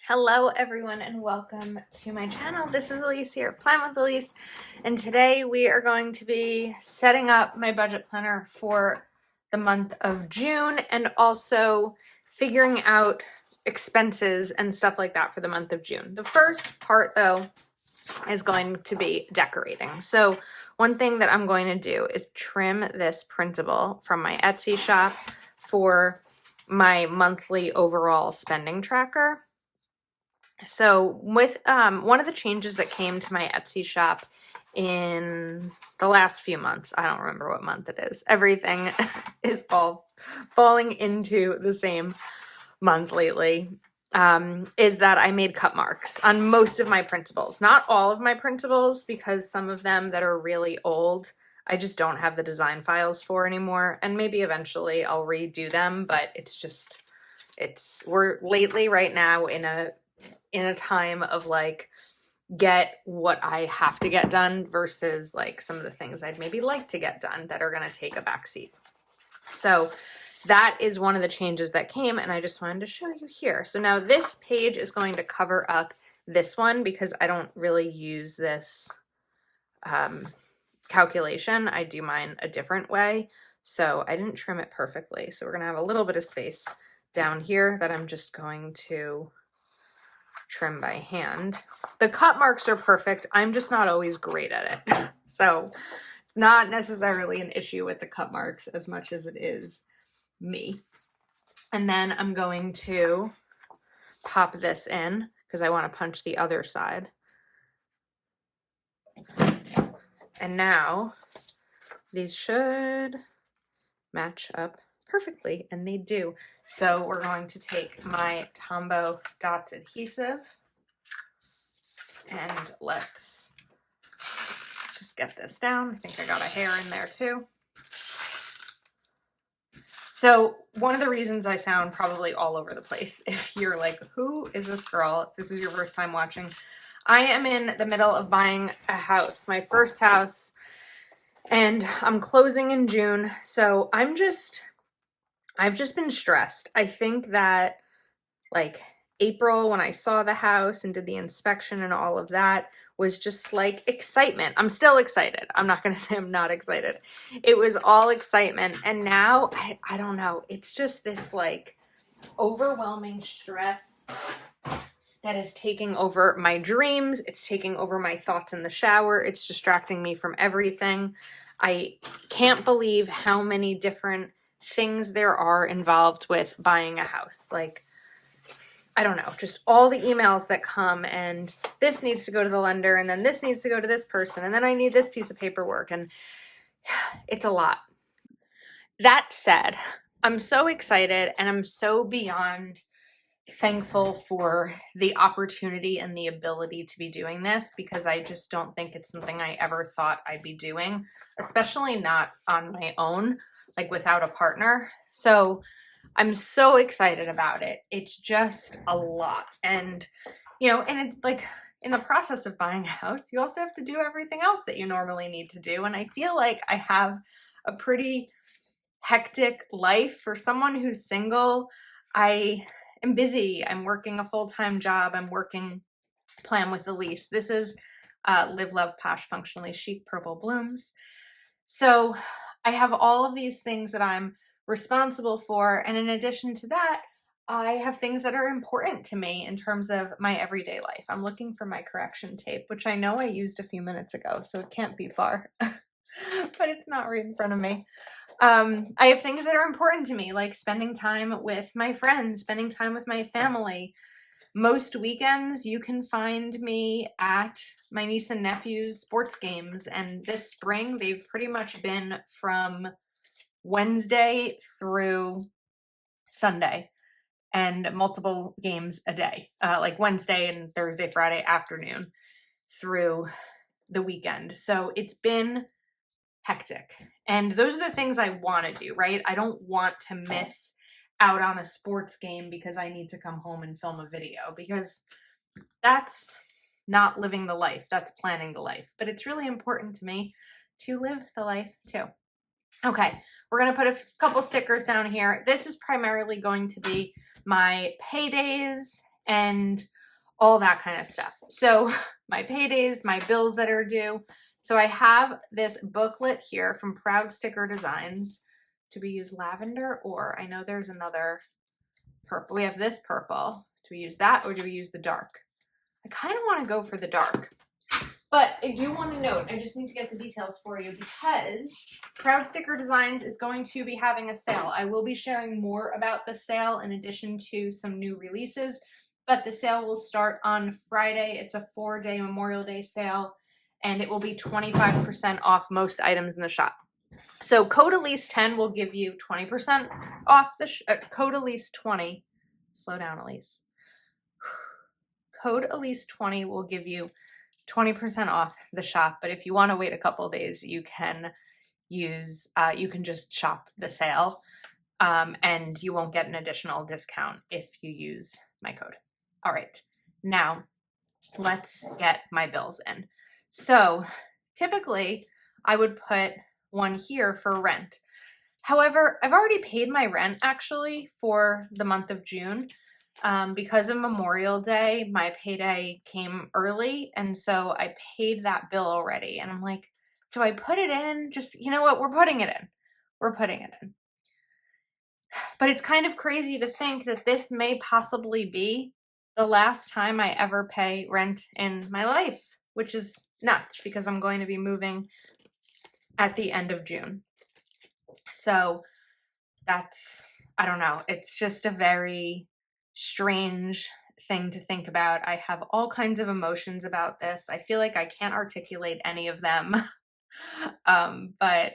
Hello everyone and welcome to my channel. This is Elise here of Plan with Elise, and today we are going to be setting up my budget planner for the month of June and also figuring out expenses and stuff like that for the month of June. The first part though is going to be decorating. So one thing that I'm going to do is trim this printable from my Etsy shop for my monthly overall spending tracker. So with one of the changes that came to my Etsy shop in the last few months, I don't remember what month it is. Everything is all falling into the same month lately. Is that I made cut marks on most of my printables. Not all of my printables, because some of them that are really old, I just don't have the design files for anymore. And maybe eventually I'll redo them, but we're lately right now in a time of like get what I have to get done versus like some of the things I'd maybe like to get done that are going to take a backseat. So that is one of the changes that came, and I just wanted to show you here. So now this page is going to cover up this one because I don't really use this calculation. I do mine a different way. So I didn't trim it perfectly. So we're going to have a little bit of space down here that I'm just going to trim by hand. The cut marks are perfect. I'm just not always great at it. So it's not necessarily an issue with the cut marks as much as it is me. And then I'm going to pop this in because I want to punch the other side. And now these should match up perfectly, and they do. So we're going to take my Tombow Dots adhesive and let's just get this down. I think I got a hair in there too. So one of the reasons I sound probably all over the place, if you're like, who is this girl? If this is your first time watching, I am in the middle of buying a house, my first house, and I'm closing in June. So I've just been stressed. I think that like April, when I saw the house and did the inspection and all of that, was just like excitement. I'm still excited. I'm not going to say I'm not excited. It was all excitement. And now I don't know. It's just this like overwhelming stress that is taking over my dreams. It's taking over my thoughts in the shower. It's distracting me from everything. I can't believe how many different things there are involved with buying a house. Like, I don't know, just all the emails that come, and this needs to go to the lender, and then this needs to go to this person, and then I need this piece of paperwork, and it's a lot. That said, I'm so excited, and I'm so beyond thankful for the opportunity and the ability to be doing this, because I just don't think it's something I ever thought I'd be doing, especially not on my own, like without a partner. So I'm so excited about it. It's just a lot. And, and it's like in the process of buying a house, you also have to do everything else that you normally need to do. And I feel like I have a pretty hectic life for someone who's single. I am busy. I'm working a full-time job. I'm working Plan with Elise. This is Live, Love, Posh, Functionally Chic, Purple Blooms. So I have all of these things that I'm responsible for. And in addition to that, I have things that are important to me in terms of my everyday life. I'm looking for my correction tape, which I know I used a few minutes ago, so it can't be far, but it's not right in front of me. I have things that are important to me, like spending time with my friends, spending time with my family. Most weekends you can find me at my niece and nephew's sports games, and this spring they've pretty much been from Wednesday through Sunday, and multiple games a day, like Wednesday and Thursday, Friday afternoon through the weekend. So it's been hectic, and those are the things I want to do, right? I don't want to miss out on a sports game because I need to come home and film a video, because that's not living the life, that's planning the life. But it's really important to me to live the life too. Okay, we're going to put a couple stickers down here. This is primarily going to be my paydays and all that kind of stuff. So my paydays, my bills that are due. So I have this booklet here from Proud Sticker Designs. Do we use lavender, or I know there's another purple. We have this purple. Do we use that, or do we use the dark? I kind of want to go for the dark. But I do want to note, I just need to get the details for you because Proud Sticker Designs is going to be having a sale. I will be sharing more about the sale in addition to some new releases, but the sale will start on Friday. It's a 4-day Memorial Day sale, and it will be 25% off most items in the shop. So code Elise10 will give you 20% off the code Elise20. Slow down, Elise. Code Elise20 will give you 20% off the shop, but if you want to wait a couple days, you can use, you can just shop the sale, and you won't get an additional discount if you use my code. All right, now let's get my bills in. So typically I would put one here for rent. However, I've already paid my rent actually for the month of June. Because of Memorial Day, my payday came early, and so I paid that bill already. And I'm like, do I put it in? Just, you know what? We're putting it in. We're putting it in. But it's kind of crazy to think that this may possibly be the last time I ever pay rent in my life, which is nuts because I'm going to be moving at the end of June. So that's, I don't know. It's just a very strange thing to think about. I have all kinds of emotions about this. I feel like I can't articulate any of them, but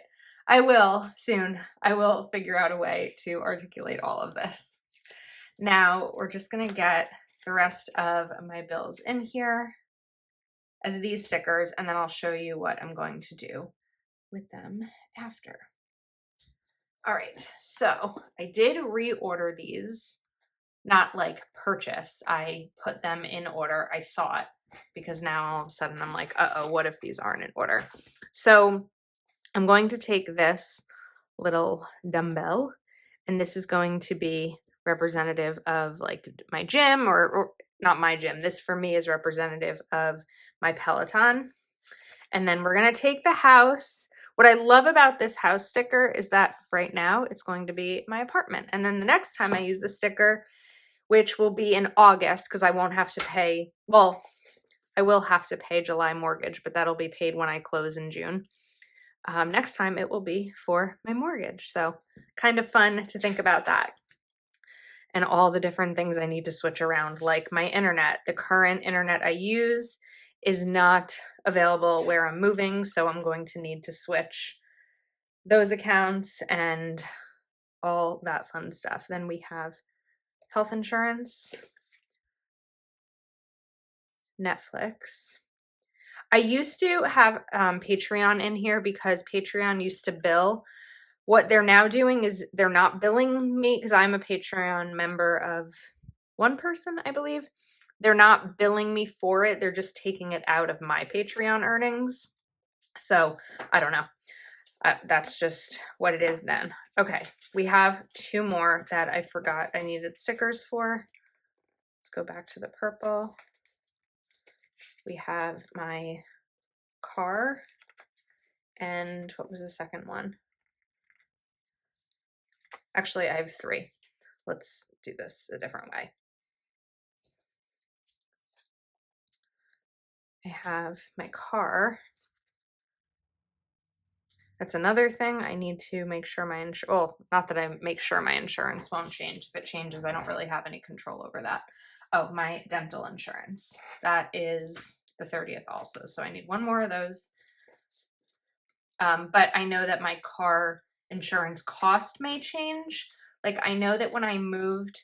I will soon. I will figure out a way to articulate all of this. Now we're just going to get the rest of my bills in here as these stickers, and then I'll show you what I'm going to do with them after. All right, so I did reorder these. Not like purchase. I put them in order, I thought, because now all of a sudden I'm like, uh-oh, what if these aren't in order? So I'm going to take this little dumbbell, and this is going to be representative of like my gym, or not my gym. This for me is representative of my Peloton. And then we're going to take the house. What I love about this house sticker is that right now it's going to be my apartment. And then the next time I use the sticker, which will be in August, because I won't have to pay, well, I will have to pay July mortgage, but that'll be paid when I close in June. Next time it will be for my mortgage. So kind of fun to think about that. And all the different things I need to switch around, like my internet. The current internet I use is not available where I'm moving, so I'm going to need to switch those accounts and all that fun stuff. Then we have health insurance, Netflix. I used to have Patreon in here because Patreon used to bill. What they're now doing is they're not billing me because I'm a Patreon member of one person, I believe. They're not billing me for it. They're just taking it out of my Patreon earnings. So I don't know. That's just what it is then. Okay, we have two more that I forgot I needed stickers for. Let's go back to the purple. We have my car, and what was the second one? Actually, I have three. Let's do this a different way. I have my car. That's another thing. I need to make sure my not that I make sure my insurance won't change. If it changes, I don't really have any control over that. Oh, my dental insurance. That is the 30th also. So I need one more of those. But I know that my car insurance cost may change. Like I know that when I moved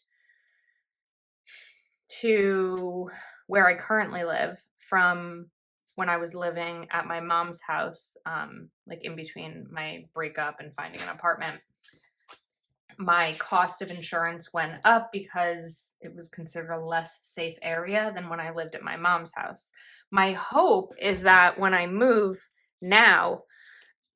to where I currently live from when I was living at my mom's house, like in between my breakup and finding an apartment, my cost of insurance went up because it was considered a less safe area than when I lived at my mom's house. My hope is that when I move now,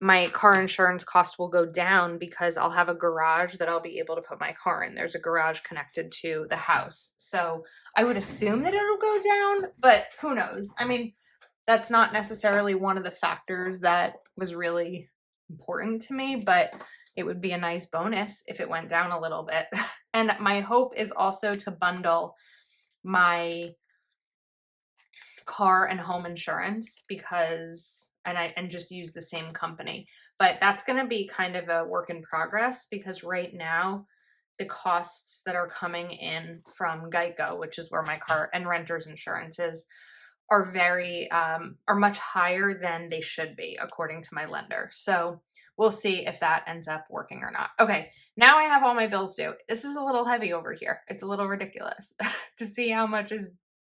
my car insurance cost will go down because I'll have a garage that I'll be able to put my car in. There's a garage connected to the house. So I would assume that it'll go down, but who knows? I mean, that's not necessarily one of the factors that was really important to me, but it would be a nice bonus if it went down a little bit. And my hope is also to bundle my car and home insurance because and just use the same company. But that's going to be kind of a work in progress because right now the costs that are coming in from Geico, which is where my car and renter's insurance is, are much higher than they should be according to my lender. So we'll see if that ends up working or not. Okay, now I have all my bills due. This is a little heavy over here. It's a little ridiculous to see how much is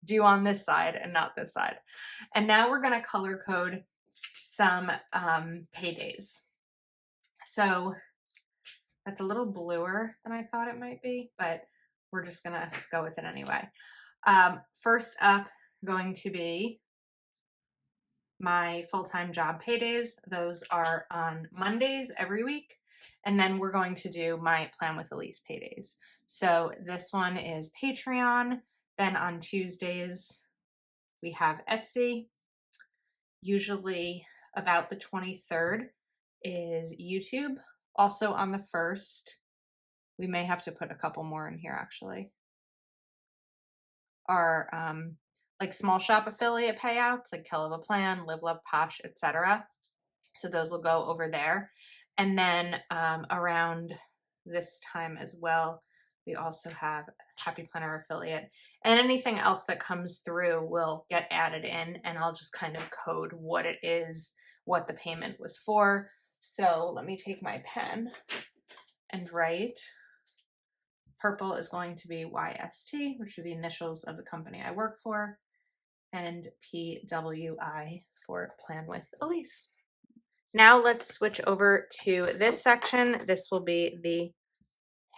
due on this side and not this side. And now we're going to color code some paydays. So that's a little bluer than I thought it might be, but we're just going to go with it anyway. First up, going to be my full-time job paydays. Those are on Mondays every week. And then we're going to do my Plan with Elise paydays. So this one is Patreon. Then on Tuesdays, we have Etsy. Usually about the 23rd is YouTube. Also on the 1st, we may have to put a couple more in here actually, are like small shop affiliate payouts like Kill of a Plan, Live Love Posh, etc. So those will go over there. And then around this time as well, we also have Happy Planner affiliate, and anything else that comes through will get added in, and I'll just kind of code what it is, what the payment was for. So let me take my pen and write. Purple is going to be YST, which are the initials of the company I work for, and PWI for Plan with Elise. Now let's switch over to this section. This will be the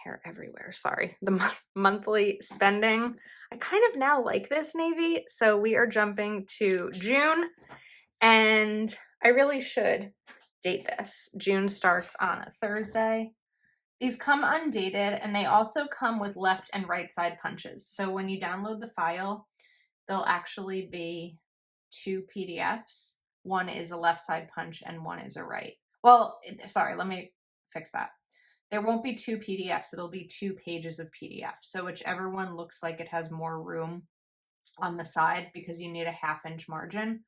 hair everywhere, sorry, the monthly spending. I kind of now like this navy, so we are jumping to June, and I really should date this. June starts on a Thursday. These come undated, and they also come with left and right side punches. So when you download the file, there'll actually be 2 PDFs. One is a left side punch and one is a right. Well, sorry, let me fix that. There won't be 2 PDFs. It'll be 2 pages of PDF. So whichever one looks like it has more room on the side because you need a 1/2 inch margin,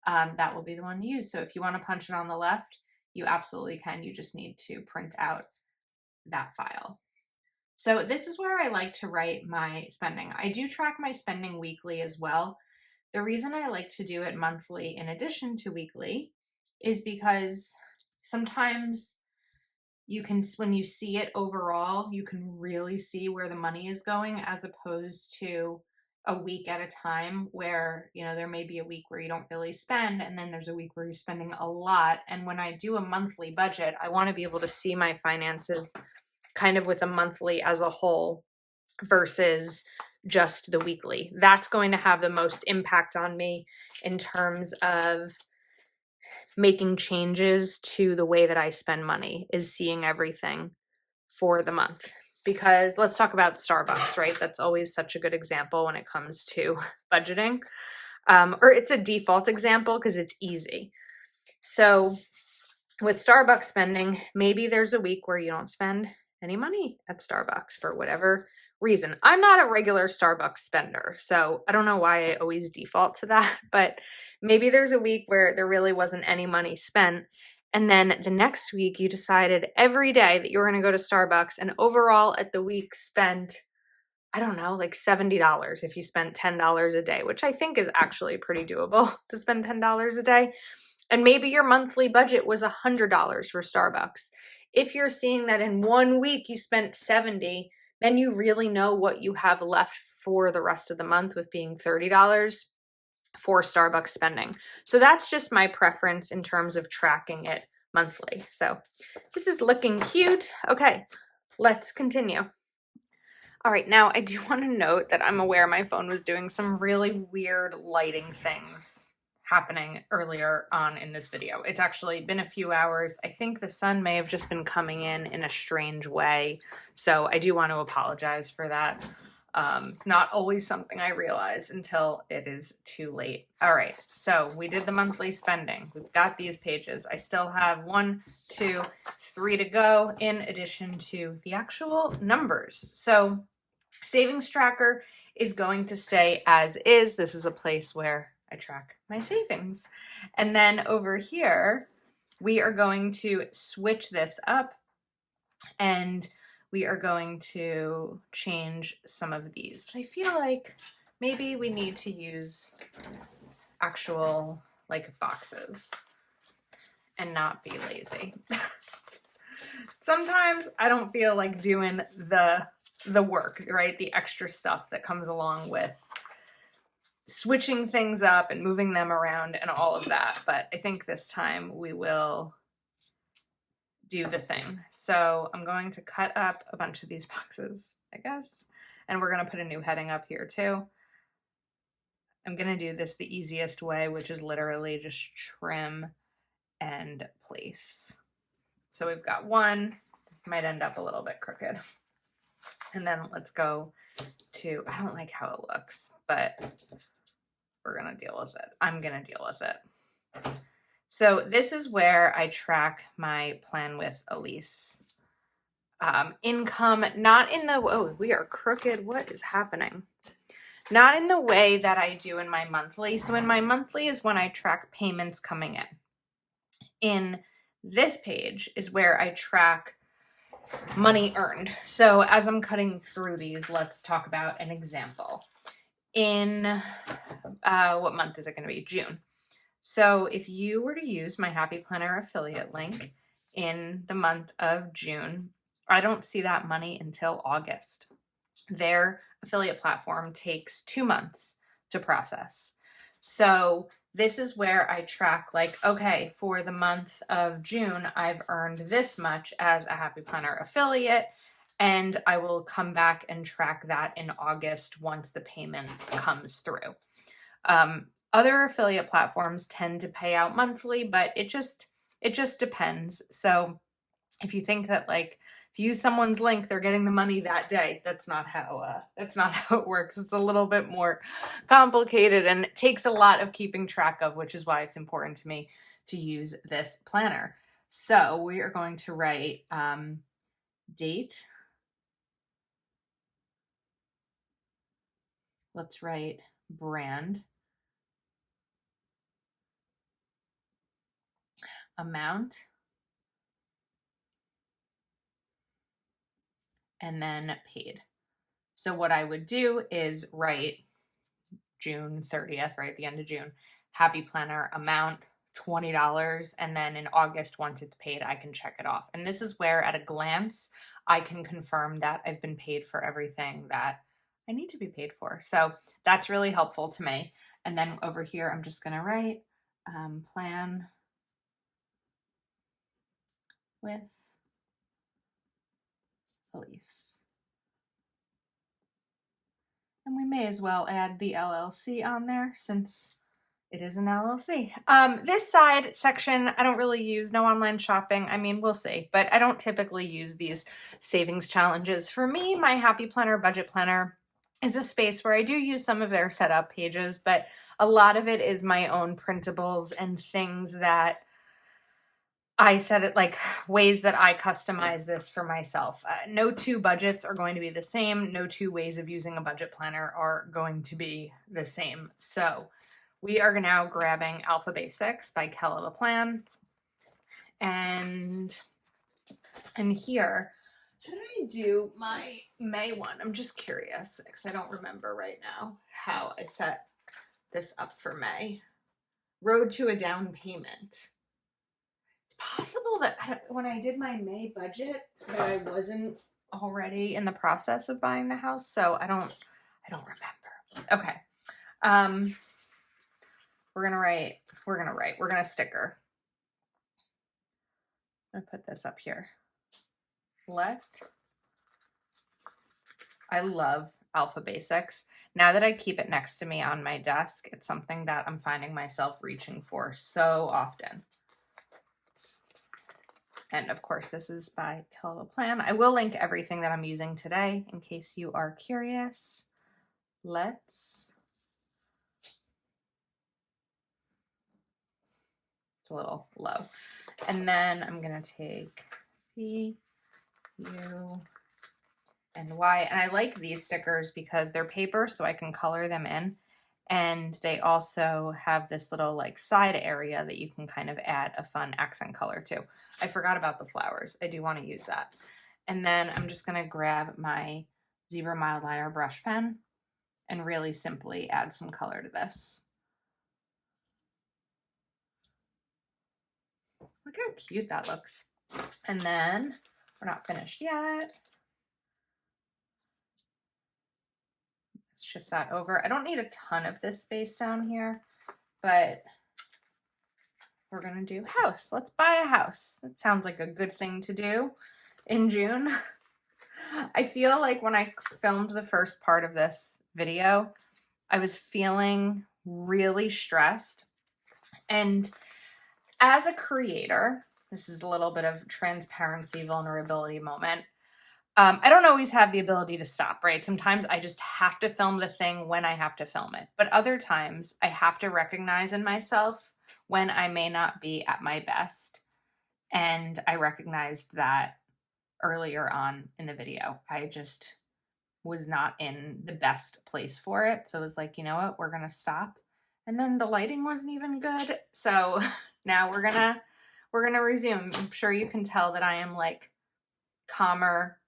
that will be the one to use. So if you want to punch it on the left, you absolutely can. You just need to print out that file. So this is where I like to write my spending. I do track my spending weekly as well. The reason I like to do it monthly in addition to weekly is because sometimes you can, when you see it overall, you can really see where the money is going as opposed to a week at a time where, you know, there may be a week where you don't really spend and then there's a week where you're spending a lot. And when I do a monthly budget, I want to be able to see my finances kind of with a monthly as a whole versus just the weekly. That's going to have the most impact on me in terms of making changes to the way that I spend money, is seeing everything for the month. Because let's talk about Starbucks, right? That's always such a good example when it comes to budgeting. Or it's a default example because it's easy. So with Starbucks spending, maybe there's a week where you don't spend any money at Starbucks for whatever reason. I'm not a regular Starbucks spender, so I don't know why I always default to that, but maybe there's a week where there really wasn't any money spent. And then the next week you decided every day that you were going to go to Starbucks, and overall at the week spent, I don't know, like $70 if you spent $10 a day, which I think is actually pretty doable to spend $10 a day. And maybe your monthly budget was $100 for Starbucks. If you're seeing that in one week you spent $70, then you really know what you have left for the rest of the month, with being $30 for Starbucks spending. So that's just my preference in terms of tracking it monthly. So this is looking cute. Okay, let's continue. All right, now I do want to note that I'm aware my phone was doing some really weird lighting things happening earlier on in this video. It's actually been a few hours. I think the sun may have just been coming in a strange way. So I do want to apologize for that. Not always something I realize until it is too late. All right, so we did the monthly spending. We've got these pages. I still have 1, 2, 3 to go in addition to the actual numbers. So savings tracker is going to stay as is. This is a place where I track my savings. And then over here, we are going to switch this up and we are going to change some of these. But I feel like maybe we need to use actual like boxes and not be lazy. Sometimes I don't feel like doing the work, right? The extra stuff that comes along with switching things up and moving them around and all of that. But I think this time we will do the thing. So I'm going to cut up a bunch of these boxes, I guess. And we're going to put a new heading up here too. I'm going to do this the easiest way, which is literally just trim and place. So we've got one, might end up a little bit crooked. And then let's go to, I don't like how it looks, but we're going to deal with it. I'm going to deal with it. So this is where I track my plan with Elise. Income, not in the, oh, we are crooked. What is happening? Not in the way that I do in my monthly. So in my monthly is when I track payments coming in. In this page is where I track money earned. So as I'm cutting through these, let's talk about an example. In, what month is it going to be? June. So if you were to use my Happy Planner affiliate link in the month of June, I don't see that money until August. Their affiliate platform takes 2 months to process. So this is where I track like, okay, for the month of June, I've earned this much as a Happy Planner affiliate, and I will come back and track that in August once the payment comes through. Other affiliate platforms tend to pay out monthly, but it just depends. So if you think that like if you use someone's link, they're getting the money that day, that's not how it works. It's a little bit more complicated and it takes a lot of keeping track of, which is why it's important to me to use this planner. So we are going to write date. Let's write brand. Amount, and then paid. So what I would do is write June 30th, right at the end of June, Happy Planner amount, $20, and then in August, once it's paid, I can check it off. And this is where at a glance, I can confirm that I've been paid for everything that I need to be paid for. So that's really helpful to me. And then over here, I'm just gonna write plan with Elise. And we may as well add the LLC on there since it is an LLC. This side section, I don't really use, no online shopping. I mean, we'll see, but I don't typically use these savings challenges. For me, my Happy Planner, Budget Planner is a space where I do use some of their setup pages, but a lot of it is my own printables and things that I set it like ways that I customize this for myself. No two budgets are going to be the same. No two ways of using a budget planner are going to be the same. So we are now grabbing Alpha Basics by Kell of a Plan. And here, how did I do my May one? I'm just curious because I don't remember right now how I set this up for May. Road to a down payment. Possible that when I did my May budget that I wasn't already in the process of buying the house, so I don't remember. Okay. We're gonna sticker. I'm gonna put this up here. I love Alpha Basics. Now that I keep it next to me on my desk, it's something that I'm finding myself reaching for so often. And of course, this is by Kill of a Plan. I will link everything that I'm using today in case you are curious. It's a little low. And then I'm gonna take P, U, and Y. And I like these stickers because they're paper, so I can color them in. And they also have this little like side area that you can kind of add a fun accent color to. I forgot about the flowers. I do want to use that. And then I'm just going to grab my Zebra Mild Liner brush pen and really simply add some color to this. Look how cute that looks. And then we're not finished yet. Let's shift that over. I don't need a ton of this space down here, but we're gonna do house. Let's buy a house. That sounds like a good thing to do in June. I feel like when I filmed the first part of this video, I was feeling really stressed. And as a creator, this is a little bit of transparency, vulnerability moment. I don't always have the ability to stop, right? Sometimes I just have to film the thing when I have to film it. But other times I have to recognize in myself when I may not be at my best. And I recognized that earlier on in the video. I just was not in the best place for it. So I was like, you know what, we're going to stop. And then the lighting wasn't even good. So now we're going to resume. I'm sure you can tell that I am like calmer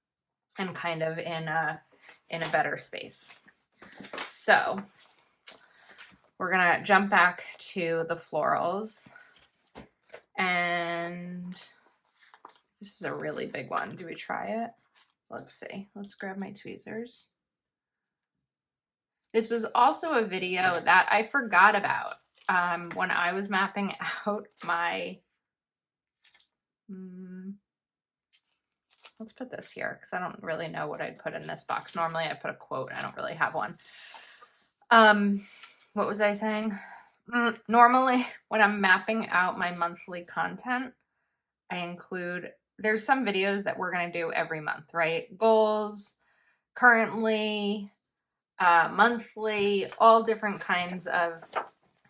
and kind of in a better space. So we're going to jump back to the florals. And this is a really big one. Do we try it? Let's see. Let's grab my tweezers. This was also a video that I forgot about when I was mapping out my... let's put this here because I don't really know what I'd put in this box. Normally I put a quote. I don't really have one. What was I saying? Normally when I'm mapping out my monthly content, I include... There's some videos that we're going to do every month, right? Goals, currently, monthly, all different kinds of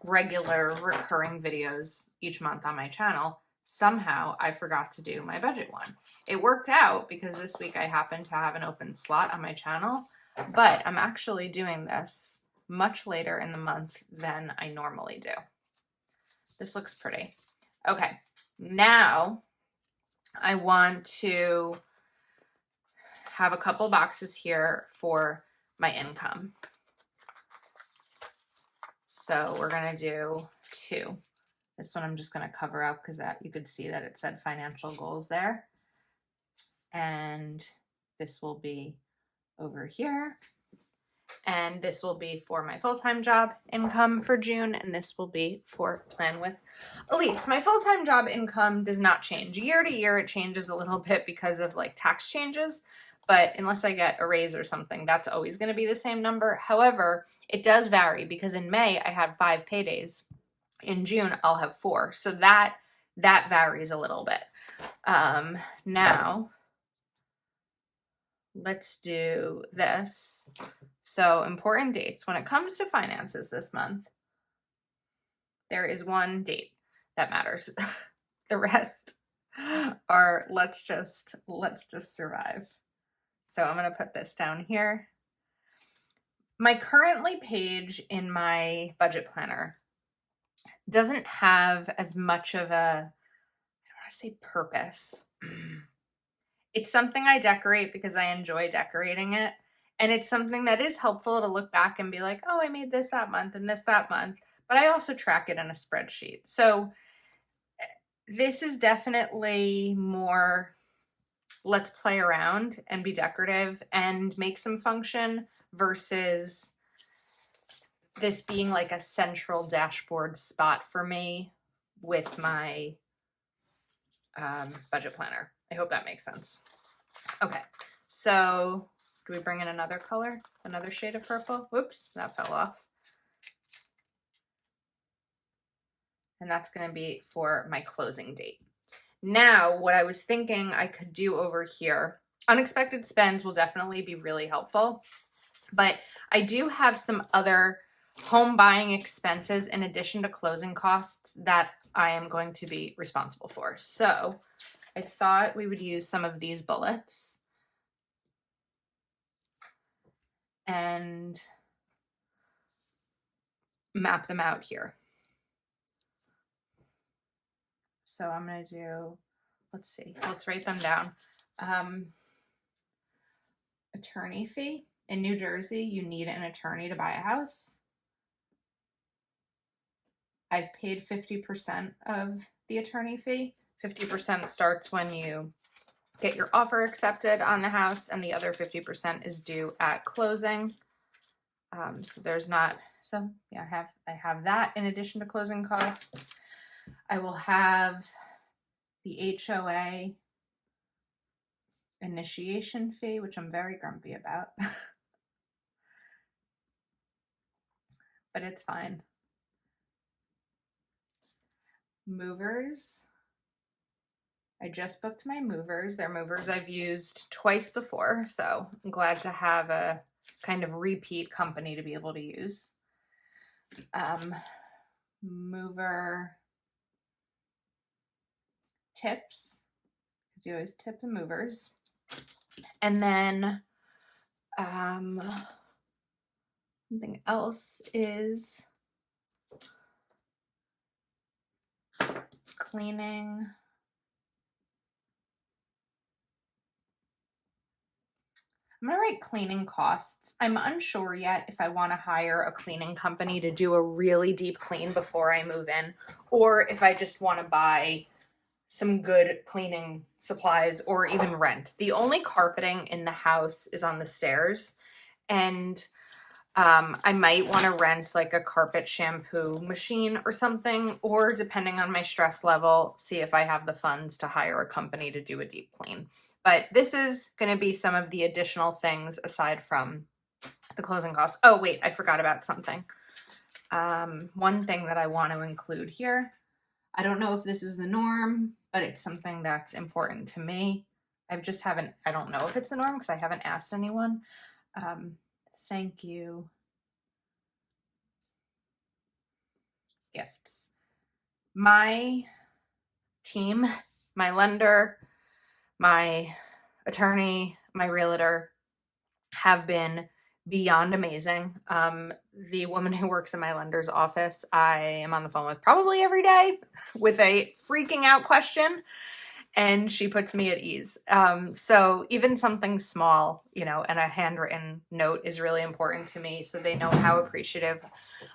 regular recurring videos each month on my channel. Somehow I forgot to do my budget one. It worked out because this week I happened to have an open slot on my channel, but I'm actually doing this much later in the month than I normally do. This looks pretty. Okay, now I want to have a couple boxes here for my income. So we're going to do 2. This one I'm just going to cover up because that you could see that it said financial goals there. And this will be over here. And this will be for my full-time job income for June. And this will be for Plan with Elise. My full-time job income does not change. Year to year, it changes a little bit because of like tax changes. But unless I get a raise or something, that's always going to be the same number. However, it does vary because in May, I had 5 paydays. In June, I'll have 4. So that varies a little bit. Now, let's do this. So important dates. When it comes to finances this month, there is one date that matters. The rest are let's just survive. So I'm going to put this down here. My currently page in my budget planner doesn't have as much of a, I don't want to say purpose. It's something I decorate because I enjoy decorating it. And it's something that is helpful to look back and be like, oh, I made this that month and this that month. But I also track it in a spreadsheet. So this is definitely more, let's play around and be decorative and make some function versus this being like a central dashboard spot for me with my budget planner. I hope that makes sense. Okay, so Do we bring in another color? Another shade of purple? Whoops, that fell off. And that's going to be for my closing date. Now, what I was thinking I could do over here, unexpected spends will definitely be really helpful, but I do have some other home buying expenses in addition to closing costs that I am going to be responsible for. So I thought we would use some of these bullets and map them out here. So I'm going to do, let's see, let's write them down. Attorney fee. In New Jersey, you need an attorney to buy a house. I've paid 50% of the attorney fee. 50% starts when you get your offer accepted on the house, and the other 50% is due at closing. So there's not, so yeah, I have that in addition to closing costs. I will have the HOA initiation fee, which I'm very grumpy about, but it's fine. Movers. I just booked my movers. They're movers I've used twice before, so I'm glad to have a kind of repeat company to be able to use. Mover tips, because you always tip the movers. And then something else is cleaning. I'm going to write cleaning costs. I'm unsure yet if I want to hire a cleaning company to do a really deep clean before I move in, or if I just want to buy some good cleaning supplies or even rent. The only carpeting in the house is on the stairs, and I might want to rent like a carpet shampoo machine or something, or depending on my stress level, see if I have the funds to hire a company to do a deep clean. But this is going to be some of the additional things aside from the closing costs. Oh, wait, I forgot about something. One thing that I want to include here, I don't know if this is the norm, but it's something that's important to me. I don't know if it's the norm because I haven't asked anyone. Thank you gifts. My team, my lender, my attorney, my realtor have been beyond amazing. The woman who works in my lender's office, I am on the phone with probably every day with a freaking out question, and she puts me at ease. So even something small, and a handwritten note is really important to me, so they know how appreciative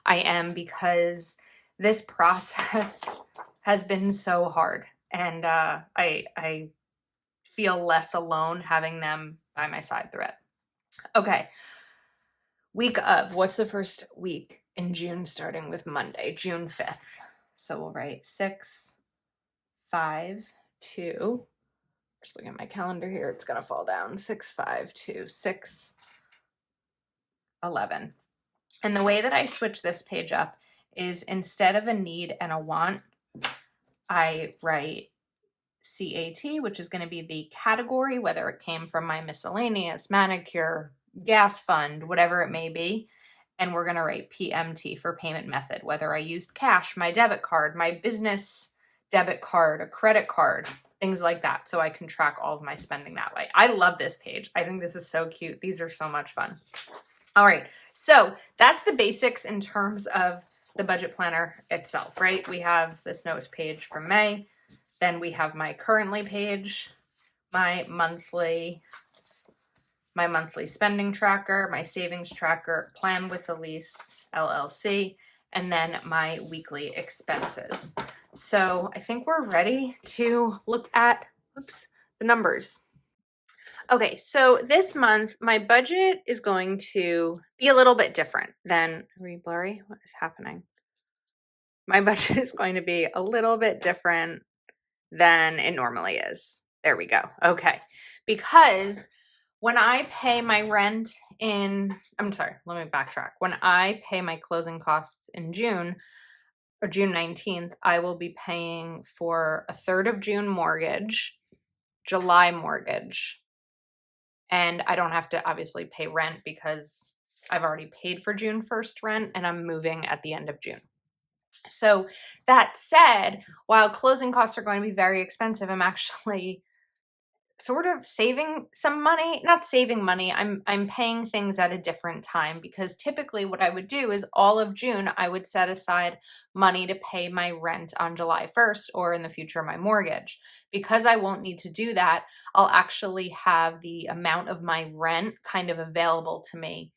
I am, because this process has been so hard, and I feel less alone having them by my side through it. Okay. Week of, what's the first week in June, starting with Monday, June 5th? So we'll write 6, 5, 2. Just looking at my calendar here, it's going to fall down. 6, 5, 2, 6, 11. And the way that I switch this page up is, instead of a need and a want, I write CAT, which is going to be the category, whether it came from my miscellaneous, manicure, gas fund, whatever it may be. And we're going to write PMT for payment method, whether I used cash, my debit card, my business debit card, a credit card, things like that. So I can track all of my spending that way. I love this page. I think this is so cute. These are so much fun. All right. So that's the basics in terms of the budget planner itself, right? We have this notes page from May. Then we have my currently page, my monthly spending tracker, my savings tracker, plan with Elise LLC, and then my weekly expenses. So I think we're ready to look at the numbers. Okay, so this month my budget is going to be a little bit different than, are we blurry? What is happening? My budget is going to be a little bit different than it normally is. There we go. Okay, because When I pay my rent I'm sorry, let me backtrack. When I pay my closing costs in June, or June 19th, I will be paying for a third of June mortgage, July mortgage, and I don't have to obviously pay rent because I've already paid for June 1st rent and I'm moving at the end of June. So that said, while closing costs are going to be very expensive, I'm actually sort of saving some money. Not saving money, I'm paying things at a different time, because typically what I would do is all of June I would set aside money to pay my rent on July 1st, or in the future my mortgage. Because I won't need to do that, I'll actually have the amount of my rent kind of available to me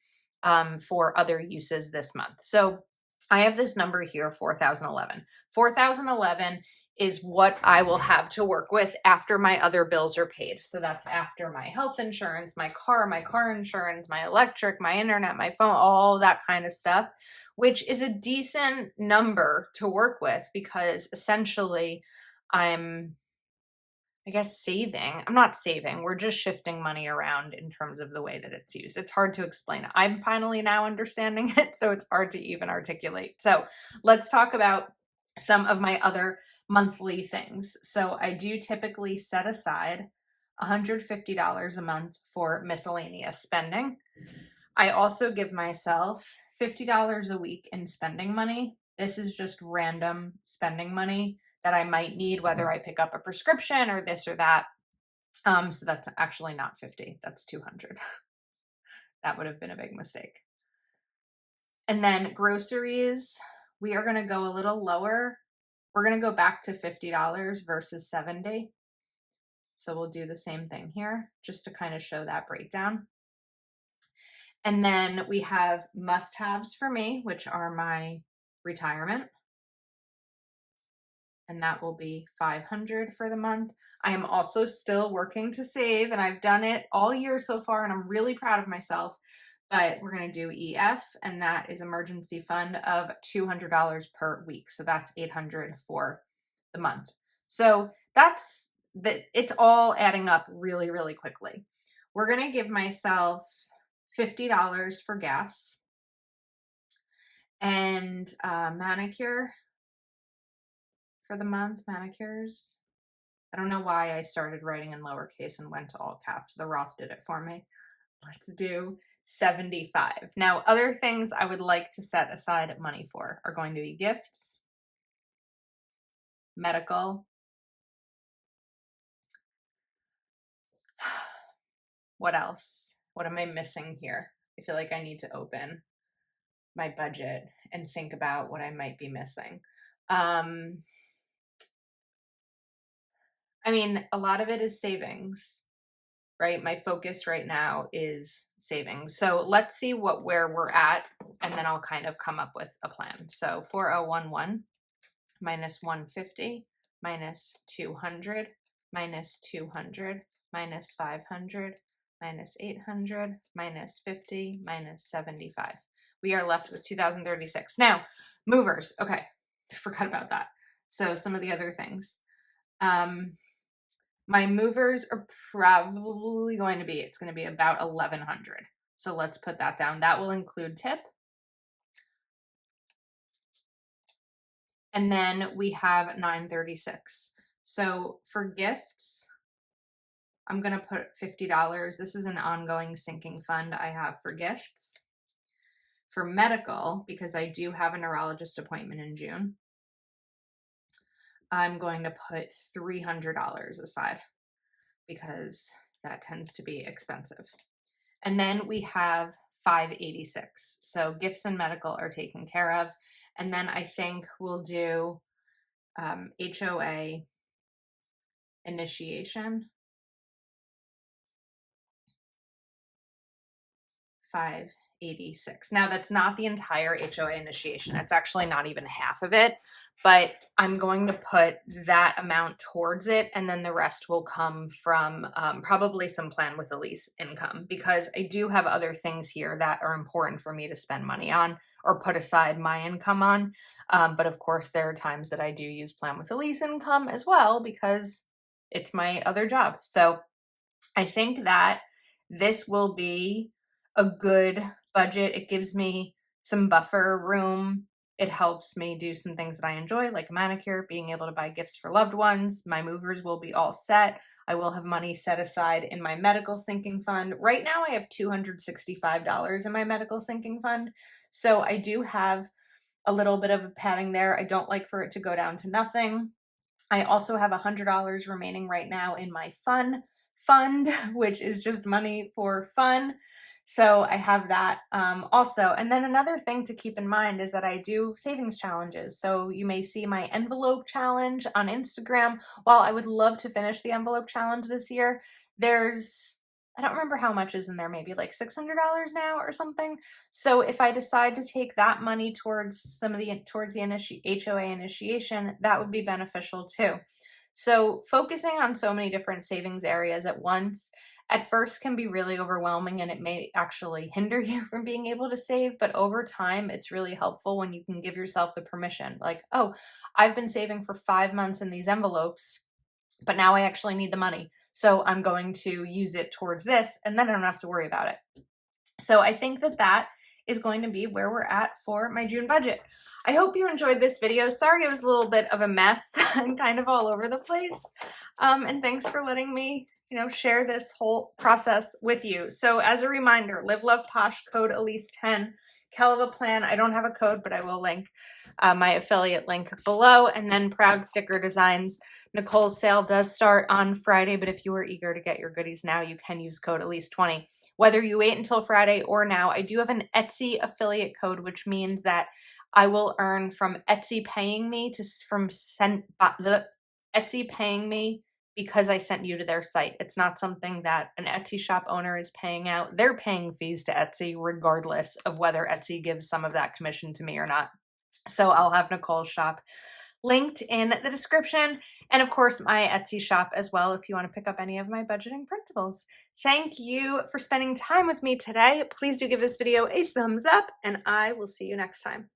for other uses this month. So I have this number here, 4,011. 4,011 is what I will have to work with after my other bills are paid. So that's after my health insurance, my car insurance, my electric, my internet, my phone, all that kind of stuff, which is a decent number to work with, because essentially I'm, I guess, saving. I'm not saving. We're just shifting money around in terms of the way that it's used. It's hard to explain. I'm finally now understanding it, so it's hard to even articulate. So let's talk about some of my other monthly things. So I do typically set aside $150 a month for miscellaneous spending. I also give myself $50 a week in spending money. This is just random spending money that I might need, whether I pick up a prescription or this or that. So that's actually not 50, that's 200. That would have been a big mistake. And then groceries, we are going to go a little lower. We're going to go back to $50 versus 70. So we'll do the same thing here just to kind of show that breakdown. And then we have must-haves for me, which are my retirement. And that will be 500 for the month. I am also still working to save, and I've done it all year so far, and I'm really proud of myself. But we're going to do EF, and that is emergency fund of $200 per week. So that's 800 for the month. So that's it's all adding up really, really quickly. We're going to give myself $50 for gas and manicure for the month, manicures. I don't know why I started writing in lowercase and went to all caps. The Roth did it for me. Let's do 75. Now, other things I would like to set aside money for are going to be gifts, medical. What else? What am I missing here? I feel like I need to open my budget and think about what I might be missing. I mean, a lot of it is savings, right? My focus right now is savings. So let's see where we're at, and then I'll kind of come up with a plan. So 4011 minus 150 minus 200 minus 200 minus 500 minus 800 minus 50 minus 75. We are left with 2036. Now, movers. Okay, forgot about that. So some of the other things. My movers are probably going to be, it's going to be about 1,100. So let's put that down. That will include tip. And then we have 936. So for gifts, I'm going to put $50. This is an ongoing sinking fund I have for gifts. For medical, because I do have a neurologist appointment in June, I'm going to put $300 aside because that tends to be expensive. And then we have 586. So gifts and medical are taken care of. And then I think we'll do HOA initiation, 586. Now that's not the entire HOA initiation. It's actually not even half of it, but I'm going to put that amount towards it, and then the rest will come from probably some plan with a lease income, because I do have other things here that are important for me to spend money on or put aside my income on. But of course, there are times that I do use plan with a lease income as well, because it's my other job. So I think that this will be a good budget. It gives me some buffer room. It helps me do some things that I enjoy, like a manicure, being able to buy gifts for loved ones. My movers will be all set. I will have money set aside in my medical sinking fund. Right now, I have $265 in my medical sinking fund. So I do have a little bit of a padding there. I don't like for it to go down to nothing. I also have $100 remaining right now in my fun fund, which is just money for fun. So I have that also. And then another thing to keep in mind is that I do savings challenges. So you may see my envelope challenge on Instagram. While I would love to finish the envelope challenge this year, I don't remember how much is in there, maybe like $600 now or something. So if I decide to take that money towards the HOA initiation, that would be beneficial too. So focusing on so many different savings areas at once at first can be really overwhelming, and it may actually hinder you from being able to save, but over time it's really helpful when you can give yourself the permission. Like, oh, I've been saving for 5 months in these envelopes, but now I actually need the money. So I'm going to use it towards this, and then I don't have to worry about it. So I think that that is going to be where we're at for my June budget. I hope you enjoyed this video. Sorry it was a little bit of a mess and kind of all over the place. And thanks for letting me, share this whole process with you. So as a reminder, Live Love Posh, code Elise10, Hell of a Plan. I don't have a code, but I will link my affiliate link below. And then Proud Sticker Designs. Nicole's sale does start on Friday, but if you are eager to get your goodies now, you can use code Elise20. Whether you wait until Friday or now, I do have an Etsy affiliate code, which means that I will earn from Etsy paying me Etsy paying me because I sent you to their site. It's not something that an Etsy shop owner is paying out. They're paying fees to Etsy regardless of whether Etsy gives some of that commission to me or not. So I'll have Nicole's shop linked in the description, and of course my Etsy shop as well if you want to pick up any of my budgeting principles. Thank you for spending time with me today. Please do give this video a thumbs up, and I will see you next time.